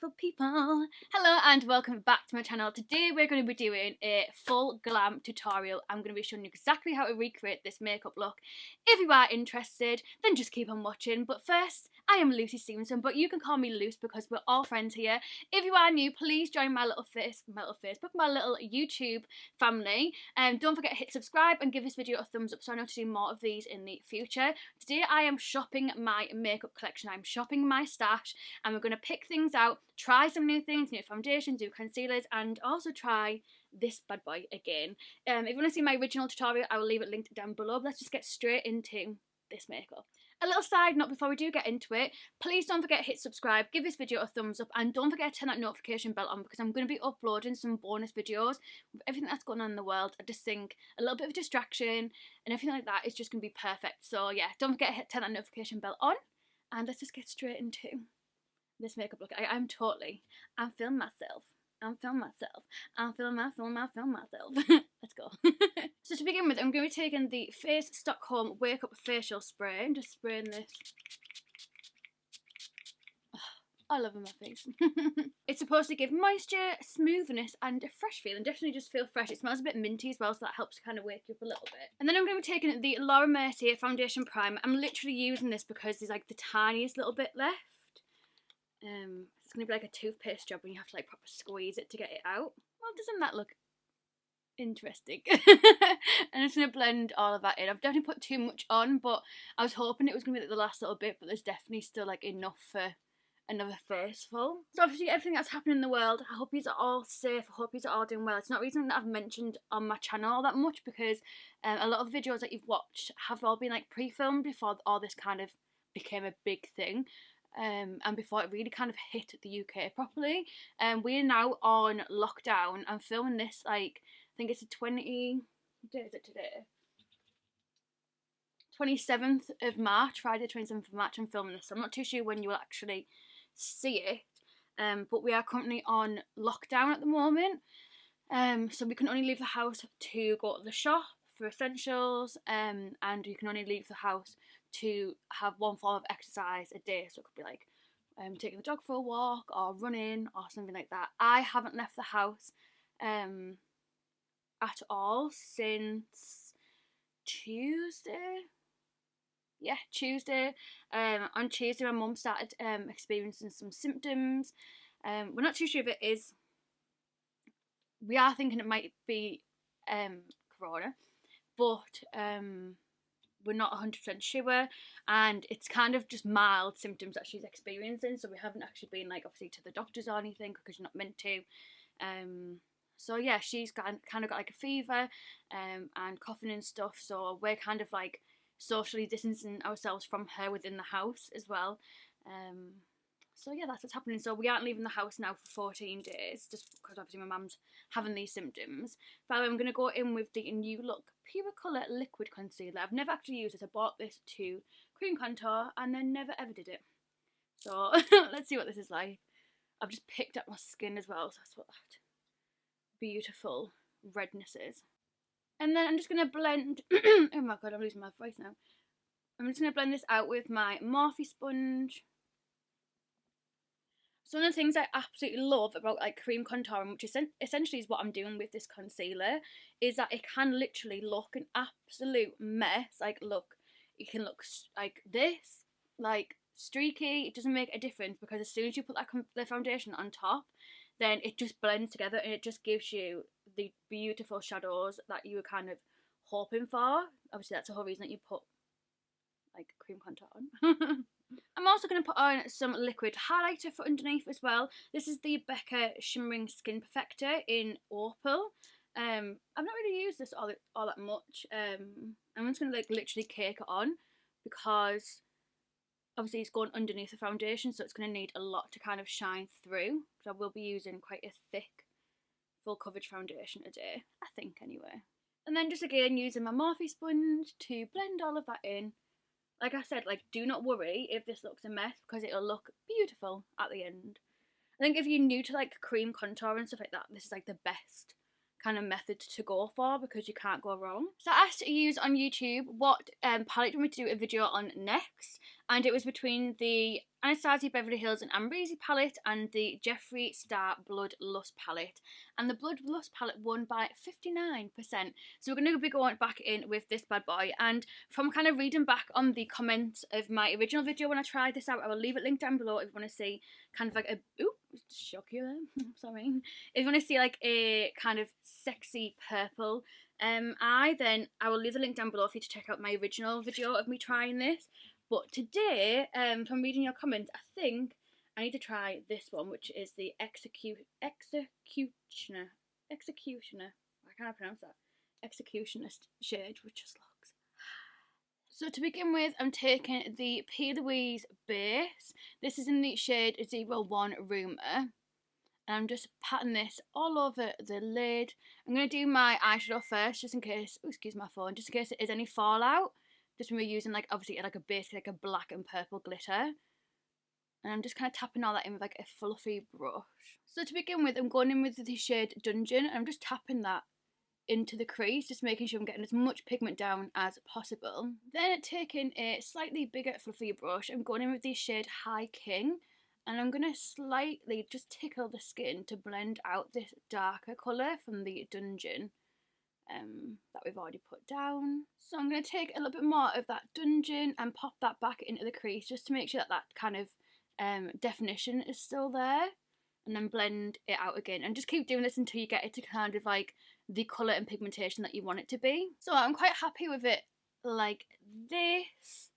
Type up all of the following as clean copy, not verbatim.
beautiful people. Hello and welcome back to my channel. Today we're going to be doing a full glam tutorial. I'm going to be showing you exactly how to recreate this makeup look. If you are interested, then just keep on watching. But first, I am LuceStephenson, but you can call me Luce because we're all friends here. If you are new, please join my little YouTube family. Don't forget to hit subscribe and give this video a thumbs up so I know to do more of these in the future. Today I am shopping my makeup collection. I'm shopping my stash and we're going to pick things out, try some new things, new foundations, new concealers, and also try this bad boy again. If you want to see my original tutorial, I will leave it linked down below. But let's just get straight into this makeup. A little side note before we do get into it, please don't forget to hit subscribe, give this video a thumbs up, and don't forget to turn that notification bell on because I'm going to be uploading some bonus videos with everything that's going on in the world. I just think a little bit of distraction and everything like that is just going to be perfect. So yeah, don't forget to turn that notification bell on, and let's just get straight into this makeup look. I'm filming myself. Let's go. So to begin with, I'm going to be taking the Face Stockholm Wake Up Facial Spray and just spraying this. Oh, I love it on my face. It's supposed to give moisture, smoothness, and a fresh feeling. Definitely just feel fresh. It smells a bit minty as well, so that helps to kind of wake you up a little bit. And then I'm going to be taking the Mercier Foundation Primer. I'm literally using this because there's like the tiniest little bit left. It's going to be like a toothpaste job when you have to like proper squeeze it to get it out. Well, doesn't that look interesting? And I'm just going to blend all of that in. I've definitely put too much on, but I was hoping it was going to be like the last little bit, but there's definitely still like enough for another face full. So obviously everything that's happening in the world, I hope you're all safe, I hope you're all doing well. It's not really something that I've mentioned on my channel all that much because a lot of the videos that you've watched have all been like pre-filmed before all this kind of became a big thing. And before it really kind of hit the UK properly. We are now on lockdown. I'm filming this like, I think it's the 27th of March, Friday 27th of March I'm filming this. So I'm not too sure when you will actually see it. But we are currently on lockdown at the moment. So we can only leave the house to go to the shop for essentials, and you can only leave the house to have one form of exercise a day. So it could be like taking the dog for a walk or running or something like that. I haven't left the house at all since Tuesday. Yeah, Tuesday. On Tuesday my mum started experiencing some symptoms. We're not too sure if it is. We are thinking it might be corona, but we're not 100% sure, and it's kind of just mild symptoms that she's experiencing, so we haven't actually been like obviously to the doctors or anything because you're not meant to. So yeah, she's kind of got like a fever and coughing and stuff, so we're kind of like socially distancing ourselves from her within the house as well. So yeah, that's what's happening. So we aren't leaving the house now for 14 days, just because obviously my mum's having these symptoms. By the way, I'm going to go in with the New Look Pure Colour Liquid Concealer. I've never actually used this. I bought this to cream contour and then never ever did it. So let's see what this is like. I've just picked up my skin as well, so that's what that beautiful redness is. And then I'm just going to blend... oh my god, I'm losing my voice now. I'm just going to blend this out with my Morphe sponge. So one of the things I absolutely love about like cream contouring, which essentially is what I'm doing with this concealer, is that it can literally look an absolute mess. Like look, it can look like this, like streaky. It doesn't make a difference because as soon as you put that the foundation on top, then it just blends together and it just gives you the beautiful shadows that you were kind of hoping for. Obviously that's the whole reason that you put like cream contour on. I'm also going to put on some liquid highlighter for underneath as well. This is the Becca Shimmering Skin Perfector in Opal. I've not really used this all that much. I'm just going to like literally cake it on because obviously it's going underneath the foundation, so it's going to need a lot to kind of shine through. So I will be using quite a thick full coverage foundation today, I think anyway. And then just again using my Morphe sponge to blend all of that in. Like I said, like do not worry if this looks a mess because it'll look beautiful at the end. I think if you're new to like cream contour and stuff like that, this is like the best kind of method to go for because you can't go wrong. So I asked you on YouTube what palette you want me to do a video on next, and it was between the Anastasia Beverly Hills and Ambrisi palette and the Jeffree Star Blood Lust palette, and the Blood Lust palette won by 59%. So we're going to be going back in with this bad boy, and from kind of reading back on the comments of my original video when I tried this out, I will leave it linked down below if you want to see kind of like a shock you there. Sorry. If you want to see like a kind of sexy purple eye, then I will leave the link down below for you to check out my original video of me trying this. But today, from reading your comments, I think I need to try this one, which is the Executioner. I can't pronounce that. Executionist shade, which just looks. So to begin with, I'm taking the P. Louise base. This is in the shade 01 Rumour. And I'm just patting this all over the lid. I'm going to do my eyeshadow first, just in case, oh, excuse my phone, just in case there is any fallout. Just when we're using, like, obviously, like a base, like a black and purple glitter. And I'm just kind of tapping all that in with, like, a fluffy brush. So to begin with, I'm going in with the shade Dungeon. And I'm just tapping that into the crease, just making sure I'm getting as much pigment down as possible. Then taking a slightly bigger, fluffier brush, I'm going in with the shade High King. And I'm going to slightly just tickle the skin to blend out this darker colour from the Dungeon that we've already put down. So I'm going to take a little bit more of that Dungeon and pop that back into the crease just to make sure that that kind of definition is still there, and then blend it out again, and just keep doing this until you get it to kind of like the colour and pigmentation that you want it to be. So I'm quite happy with it like this.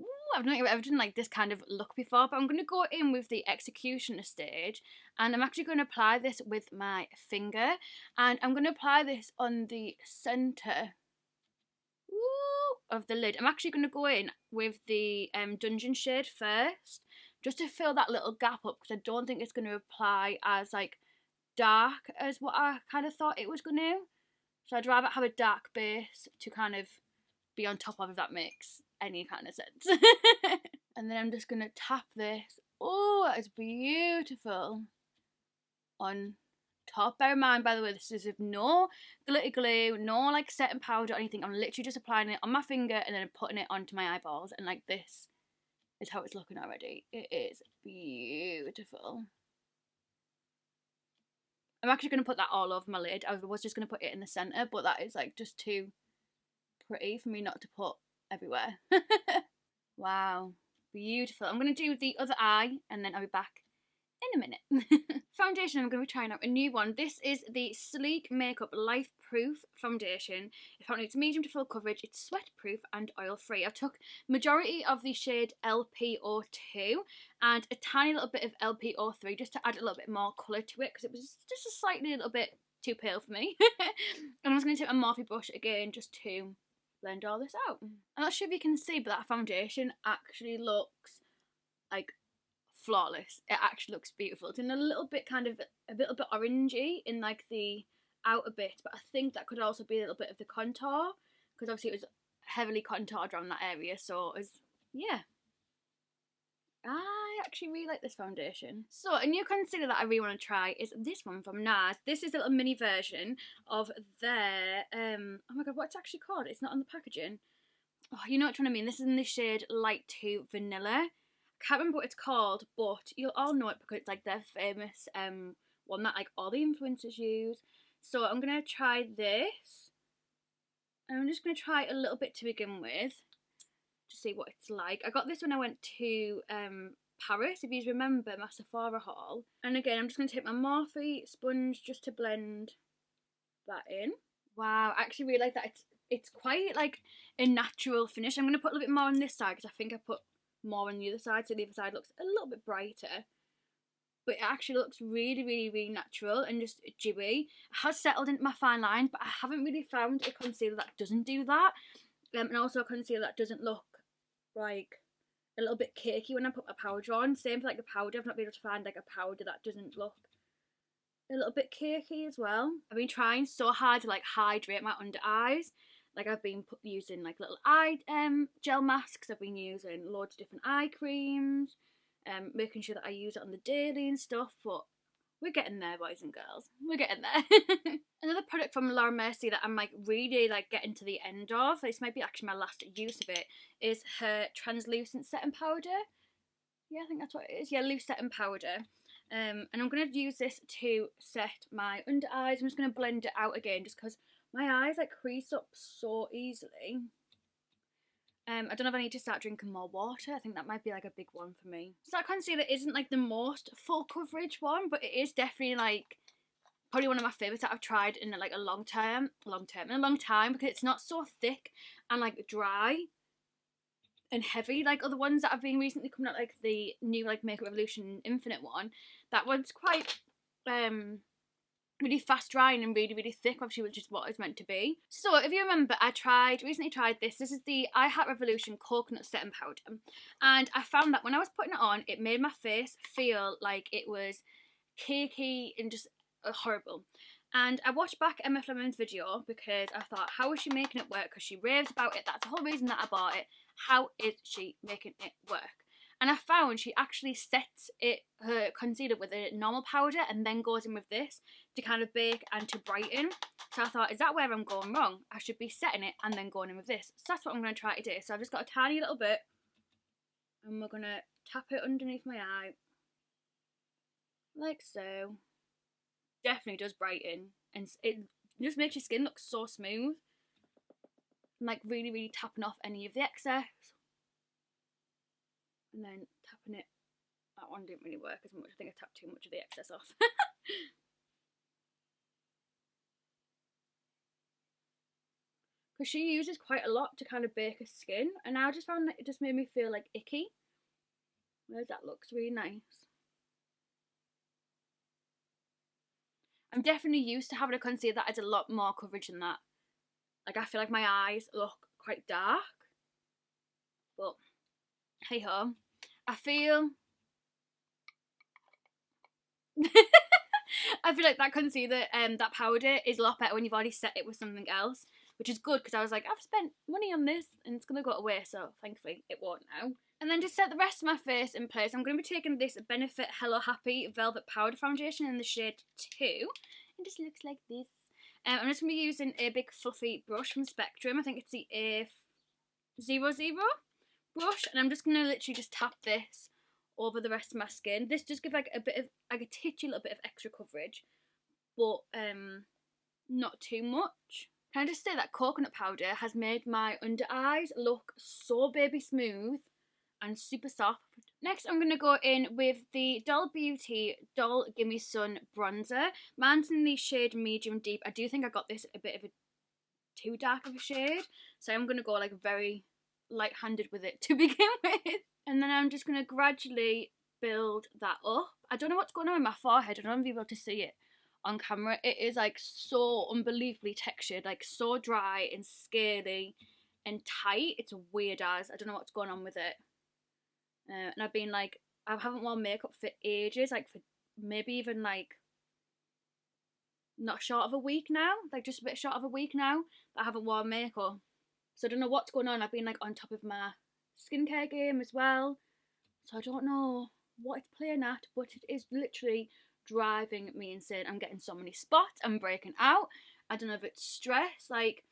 Ooh, I've not ever done like this kind of look before, but I'm going to go in with the Executioner stage, and I'm actually going to apply this with my finger, and I'm going to apply this on the centre of the lid. I'm actually going to go in with the Dungeon shade first, just to fill that little gap up, because I don't think it's going to apply as like dark as what I kind of thought it was going to. So I'd rather have a dark base to kind of be on top of, if that makes any kind of sense. And then I'm just going to tap this. Oh, that is beautiful. On top. Bear in mind, by the way, this is with no glitter glue, no like setting powder or anything. I'm literally just applying it on my finger and then putting it onto my eyeballs, and like this is how it's looking already. It is beautiful. I'm actually going to put that all over my lid. I was just going to put it in the centre, but that is like just too pretty for me not to put everywhere. Wow, beautiful. I'm going to do the other eye and then I'll be back in a minute. Foundation, I'm going to be trying out a new one. This is the Sleek Makeup Life Proof foundation. Apparently it's medium to full coverage, it's sweat proof and oil free. I took majority of the shade LP02 and a tiny little bit of LP03 just to add a little bit more colour to it, because it was just a slightly little bit too pale for me. And I was going to take a Morphe brush again just to blend all this out. I'm not sure if you can see, but that foundation actually looks like flawless. It actually looks beautiful. It's in a little bit orangey in like the outer bit, but I think that could also be a little bit of the contour, because obviously it was heavily contoured around that area. So it was, yeah, I actually really like this foundation. So a new concealer that I really want to try is this one from NARS. This is a little mini version of their oh my god, what's it actually called? It's not on the packaging. Oh, you know which one I mean. This is in the shade Light 2 Vanilla. I can't remember what it's called, but you'll all know it because it's like their famous one that like all the influencers use. So I'm going to try this. And I'm just going to try a little bit to begin with, to see what it's like. I got this when I went to Paris, if you remember my Sephora haul. And again, I'm just going to take my Morphe sponge just to blend that in. Wow, I actually really like that. It's quite like a natural finish. I'm going to put a little bit more on this side because I think I put more on the other side, so the other side looks a little bit brighter. But it actually looks really, really, really natural and just dewy. It has settled into my fine lines, but I haven't really found a concealer that doesn't do that. And also a concealer that doesn't look like a little bit cakey when I put my powder on. Same for like the powder. I've not been able to find like a powder that doesn't look a little bit cakey as well. I've been trying so hard to like hydrate my under eyes. Like I've been using like little eye gel masks. I've been using loads of different eye creams. Making sure that I use it on the daily and stuff. But We're getting there, boys and girls. We're getting there. Another product from Mercier that I'm like really like getting to the end of, this might be actually my last use of it, is her translucent setting powder. Yeah, I think that's what it is. Yeah, loose setting powder. And I'm going to use this to set my under eyes. I'm just going to blend it out again just because my eyes like crease up so easily. I don't know if I need to start drinking more water. I think that might be like a big one for me. So that concealer isn't like the most full coverage one, but it is definitely like probably one of my favourites that I've tried in like a long time, because it's not so thick and like dry and heavy like other ones that have been recently coming out, like the new like Makeup Revolution Infinite one. That one's quite really fast drying and really, really thick, obviously, which is what it's meant to be. So if you remember, I recently tried this. This is the Eyeshadow Revolution Coconut Setting Powder. And I found that when I was putting it on, it made my face feel like it was cakey and just horrible. And I watched back Emma Fleming's video because I thought, how is she making it work? Because she raves about it. That's the whole reason that I bought it. How is she making it work? And I found she actually sets her concealer with a normal powder and then goes in with this to kind of bake and to brighten. So I thought, is that where I'm going wrong? I should be setting it and then going in with this. So that's what I'm going to try to do. So I've just got a tiny little bit and we're going to tap it underneath my eye. Like so. Definitely does brighten and it just makes your skin look so smooth. I'm like really, really tapping off any of the excess. And then tapping it. That one didn't really work as much. I think I tapped too much of the excess off. Because she uses quite a lot to kind of bake her skin. And I just found that it just made me feel like icky. Whereas that looks really nice. I'm definitely used to having a concealer that has a lot more coverage than that. Like I feel like my eyes look quite dark. But hey ho. I feel like that concealer, that powder is a lot better when you've already set it with something else, which is good because I was like, I've spent money on this and it's gonna go away, so thankfully it won't now. And then to set the rest of my face in place, I'm going to be taking this Benefit Hello Happy Velvet Powder Foundation in the shade 2. It just looks like this. I'm just going to be using a big fluffy brush from Spectrum. I think it's the A00 brush, and I'm just going to literally just tap this over the rest of my skin. This does give like a bit of, like a titchy little bit of extra coverage, but not too much. Can I just say that coconut powder has made my under eyes look so baby smooth and super soft. Next, I'm going to go in with the Doll Beauty Doll Gimme Sun bronzer. Mine's in the shade Medium Deep. I do think I got this a bit of a too dark of a shade, so I'm going to go like very light-handed with it to begin with. And then I'm just going to gradually build that up. I don't know what's going on with my forehead. I don't know if you'll be able to see it on camera. It is like so unbelievably textured, like so dry and scaly and tight. It's weird as. I don't know what's going on with it. And I've been like, I haven't worn makeup for ages, like for maybe even like not short of a week now, like just a bit short of a week now that I haven't worn makeup. So I don't know what's going on. I've been like on top of my skincare game as well. So I don't know what it's playing at, but it is literally driving me insane. I'm getting so many spots. I'm breaking out. I don't know if it's stress. Like,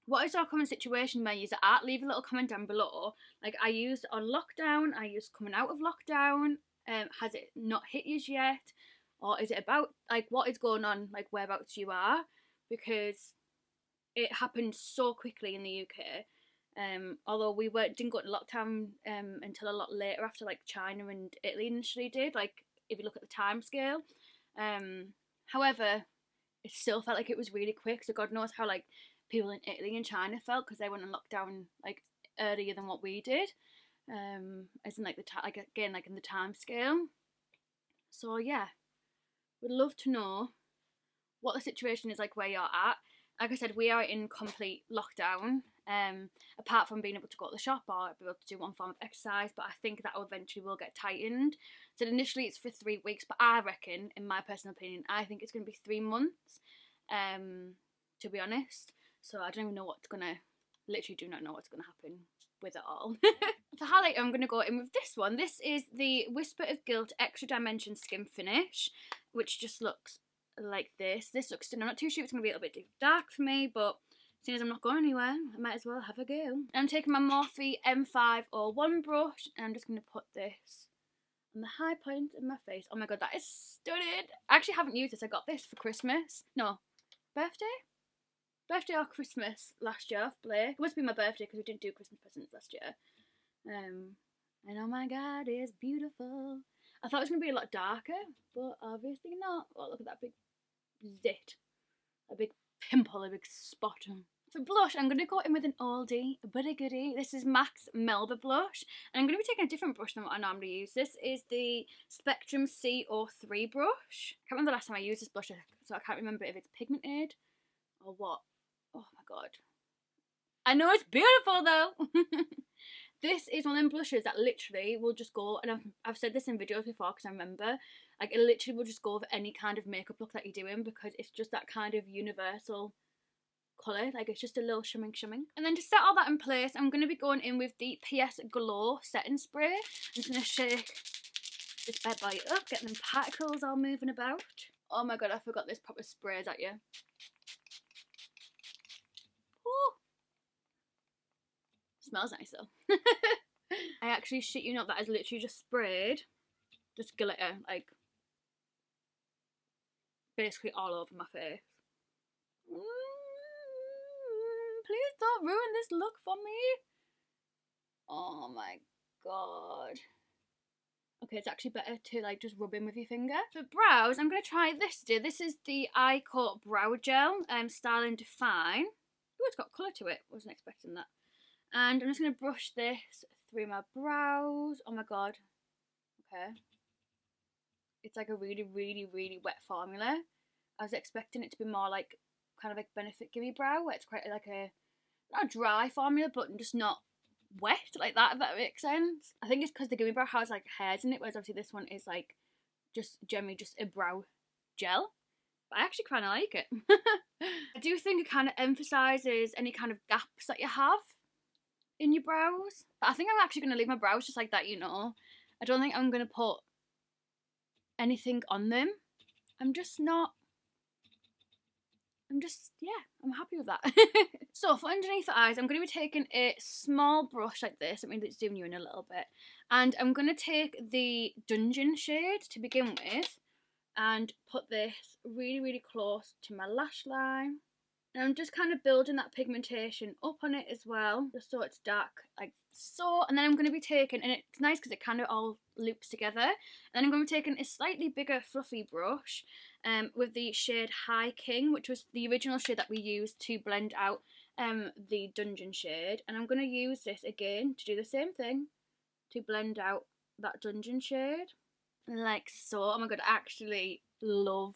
what is our common situation where you're at? Leave a little comment down below. Like, I used on lockdown. I used coming out of lockdown. Has it not hit you yet? Or is it about, like, what is going on? Like, whereabouts you are? Because it happened so quickly in the UK. Although we didn't go into lockdown until a lot later, after like China and Italy initially did, like if you look at the time scale. However, it still felt like it was really quick, so God knows how like people in Italy and China felt, because they went on lockdown like earlier than what we did, as in like like again like in the time scale. So yeah, would love to know what the situation is like where you're at. Like I said, we are in complete lockdown, apart from being able to go to the shop or be able to do one form of exercise, but I think that eventually will get tightened. So initially it's for 3 weeks, but I reckon, in my personal opinion, I think it's going to be 3 months, to be honest. So I don't even know what's going to literally do not know what's going to happen with it all. For highlight, I'm going to go in with this one. This is the Whisper of Guilt Extra Dimension Skin Finish, which just looks like this. This looks, I'm not too sure it's going to be a little bit too dark for me, but seeing as I'm not going anywhere, I might as well have a go. I'm taking my Morphe M501 brush, and I'm just going to put this on the high point of my face. Oh my god, that is stunning. I actually haven't used this. I got this for Christmas. No, birthday or Christmas last year off Blake. It must be my birthday because we didn't do Christmas presents last year. And oh my god, it's beautiful. I thought it was going to be a lot darker, but obviously not. Oh, look at that big zit. A big pimple, a big spot. For blush, I'm going to go in with an oldie but a goodie. This is MAC's Melba blush. And I'm going to be taking a different brush than what I normally use. This is the Spectrum CO3 brush. I can't remember the last time I used this blush, so I can't remember if it's pigmented or what. Oh my god. I know it's beautiful though. This is one of them blushes that literally will just go, and I've said this in videos before because I remember, like it literally will just go over any kind of makeup look that you're doing because it's just that kind of universal colour, like it's just a little shimming. And then to set all that in place, I'm going to be going in with the PS Glow setting spray. I'm just going to shake this bad boy up, get them particles all moving about. Oh my god, I forgot this proper sprays at you. Ooh. Smells nice though. I actually shit you not, that is literally just sprayed just glitter, like basically all over my face. Please don't ruin this look for me. Oh my god. Okay, it's actually better to like just rub in with your finger. For brows, I'm going to try this today. This is the Eye Coat Brow Gel, Style and Define. Oh, it's got colour to it. Wasn't expecting that. And I'm just going to brush this through my brows. Oh my god. Okay. It's like a really wet formula. I was expecting it to be more like kind of like Benefit Gimme Brow, where it's quite like a, not a dry formula, but just not wet like that, if that makes sense. I think it's because the Gimme Brow has like hairs in it, whereas obviously this one is like just generally just a brow gel. But I actually kind of like it. I do think it kind of emphasises any kind of gaps that you have in your brows. But I think I'm actually going to leave my brows just like that, you know. I don't think I'm going to put anything on them. Yeah, I'm happy with that. So for underneath the eyes, I'm going to be taking a small brush like this. I mean, it's zooming you in a little bit. And I'm going to take the Dungeon shade to begin with and put this really close to my lash line. And I'm just kind of building that pigmentation up on it as well, just so it's dark like so. And then I'm going to be taking, and it's nice because it kind of all loops together. And then I'm going to be taking a slightly bigger fluffy brush with the shade High King, which was the original shade that we used to blend out the Dungeon shade. And I'm going to use this again to do the same thing, to blend out that Dungeon shade. Like so. Oh my god, I actually love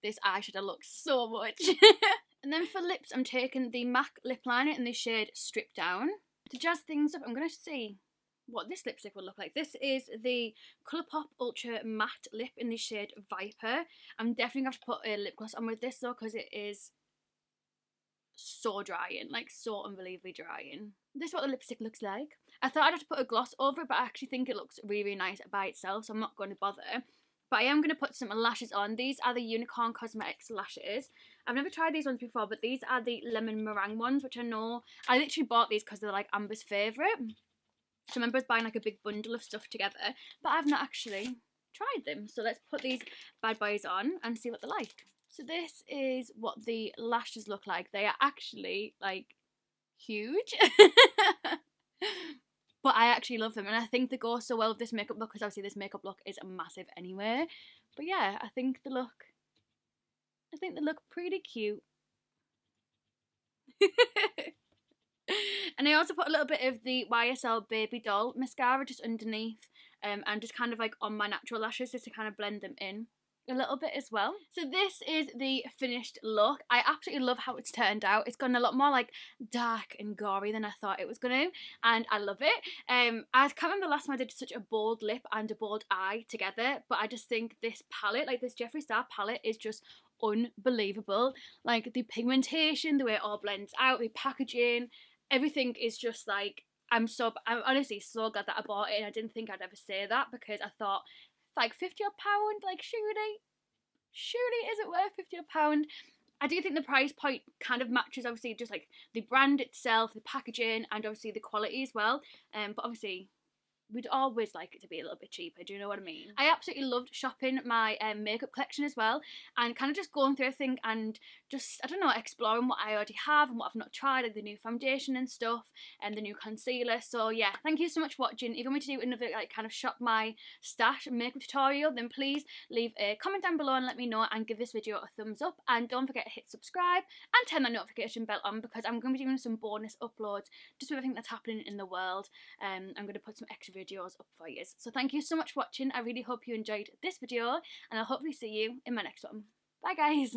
this eyeshadow look so much. And then for lips, I'm taking the MAC lip liner in the shade Strip Down. To jazz things up, I'm going to see what this lipstick will look like. This is the Colourpop Ultra Matte Lip in the shade Viper. I'm definitely going to have to put a lip gloss on with this though, because it is so drying, like so unbelievably drying. This is what the lipstick looks like. I thought I'd have to put a gloss over it, but I actually think it looks really nice by itself, so I'm not going to bother. But I am going to put some lashes on. These are the Unicorn Cosmetics lashes. I've never tried these ones before, but these are the lemon meringue ones, which I know, I literally bought these because they're like Amber's favourite. So I remember I was buying like a big bundle of stuff together, but I've not actually tried them. So let's put these bad boys on and see what they're like. So this is what the lashes look like. They are actually like huge. But I actually love them, and I think they go so well with this makeup look, because obviously this makeup look is massive anyway. But yeah, I think they look pretty cute. And I also put a little bit of the YSL Baby Doll mascara just underneath, and just kind of like on my natural lashes, just to kind of blend them in a little bit as well. So this is the finished look. I absolutely love how it's turned out. It's gone a lot more like dark and gory than I thought it was going to, and I love it. I can't remember the last time I did such a bold lip and a bold eye together, but I just think this palette, like this Jeffree Star palette, is just unbelievable. Like the pigmentation, the way it all blends out, the packaging, everything is just like, I'm honestly so glad that I bought it, and I didn't think I'd ever say that, because I thought it's like £50, like surely is it worth £50? I do think the price point kind of matches, obviously, just like the brand itself, the packaging, and obviously the quality as well. But obviously, we'd always like it to be a little bit cheaper, do you know what I mean? I absolutely loved shopping my makeup collection as well, and kind of just going through everything and just, I don't know, exploring what I already have and what I've not tried, like the new foundation and stuff, and the new concealer. So yeah, thank you so much for watching. If you want me to do another like kind of shop my stash makeup tutorial, then please leave a comment down below and let me know, and give this video a thumbs up, and don't forget to hit subscribe and turn that notification bell on, because I'm going to be doing some bonus uploads just with everything that's happening in the world. I'm going to put some extra videos up for you. So thank you so much for watching. I really hope you enjoyed this video, and I'll hopefully see you in my next one. Bye guys!